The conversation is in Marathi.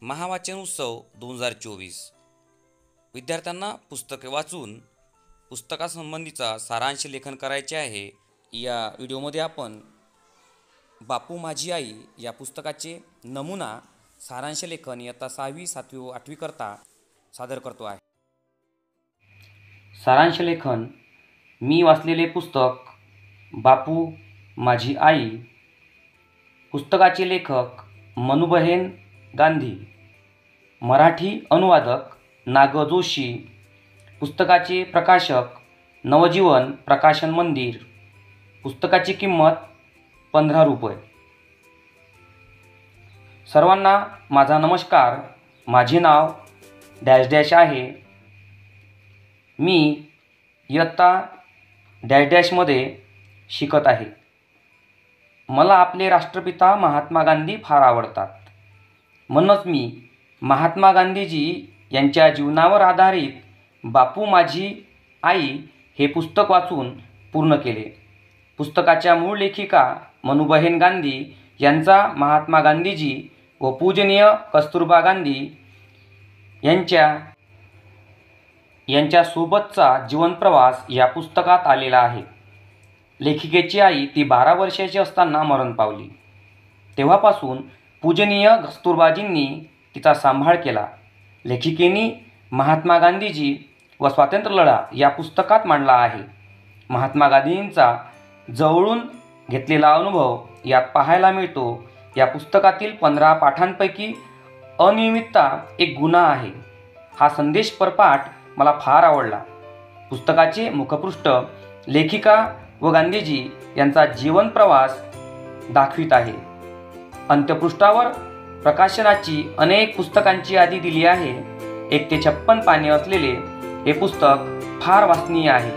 महावाचन उत्सव 2024 विद्यार्थ्यांना पुस्तके वाचून पुस्तकासंबंधीचा सारांश लेखन करायचे आहे। या व्हिडिओमध्ये आपण बापू माझी आई या पुस्तकाचे नमुना सारांश लेखन इयत्ता 6वी 7वी व 8वी करता सादर करतो आहे। सारांश लेखन मी वाचलेले पुस्तक बापू माझी आई। पुस्तकाचे लेखक मनूबहेन गांधी। मराठी अनुवादक नाग जोशी। पुस्तकाचे प्रकाशक नवजीवन प्रकाशन मंदिर। पुस्तकाची किंमत 15 रुपये। सर्वांना माझा नमस्कार। माझे नाव डॅश डॅश आहे। मी इयत्ता डॅश डॅशमध्ये शिकत आहे। मला आपले राष्ट्रपिता महात्मा गांधी फार आवडतात, म्हणूनच मी महात्मा गांधीजी यांच्या जीवनावर आधारित बापू माझी आई हे पुस्तक वाचून पूर्ण केले। पुस्तकाच्या मूळ लेखिका मनूबहेन गांधी यांचा महात्मा गांधीजी व पूजनीय कस्तुरबा गांधी यांच्या सोबतचा जीवनप्रवास या पुस्तकात आलेला आहे। लेखिकेची आई ती 12 वर्षाची असताना मरण पावली। तेव्हापासून पूजनीय कस्तुरबाजींनी तिचा सांभाळ केला। लेखिकेने महात्मा गांधीजी व स्वातंत्र्य लढा या पुस्तकात मांडला आहे। महात्मा गांधींचा जवळून घेतलेला अनुभव यात पाहायला मिळतो। या पुस्तकातील 15 पाठांपैकी अनियमितता एक गुन्हा आहे। हा संदेश परपाठ मला फार आवडला। पुस्तकाचे मुखपृष्ठ लेखिका व गांधीजी यांचा जीवन प्रवास दाखवित आहे। अंत्यपृष्ठावर प्रकाशनाची अनेक पुस्तकांची यादी दिली आहे। 1 ते 56 पाने असलेले हे पुस्तक फार वाचनीय आहे।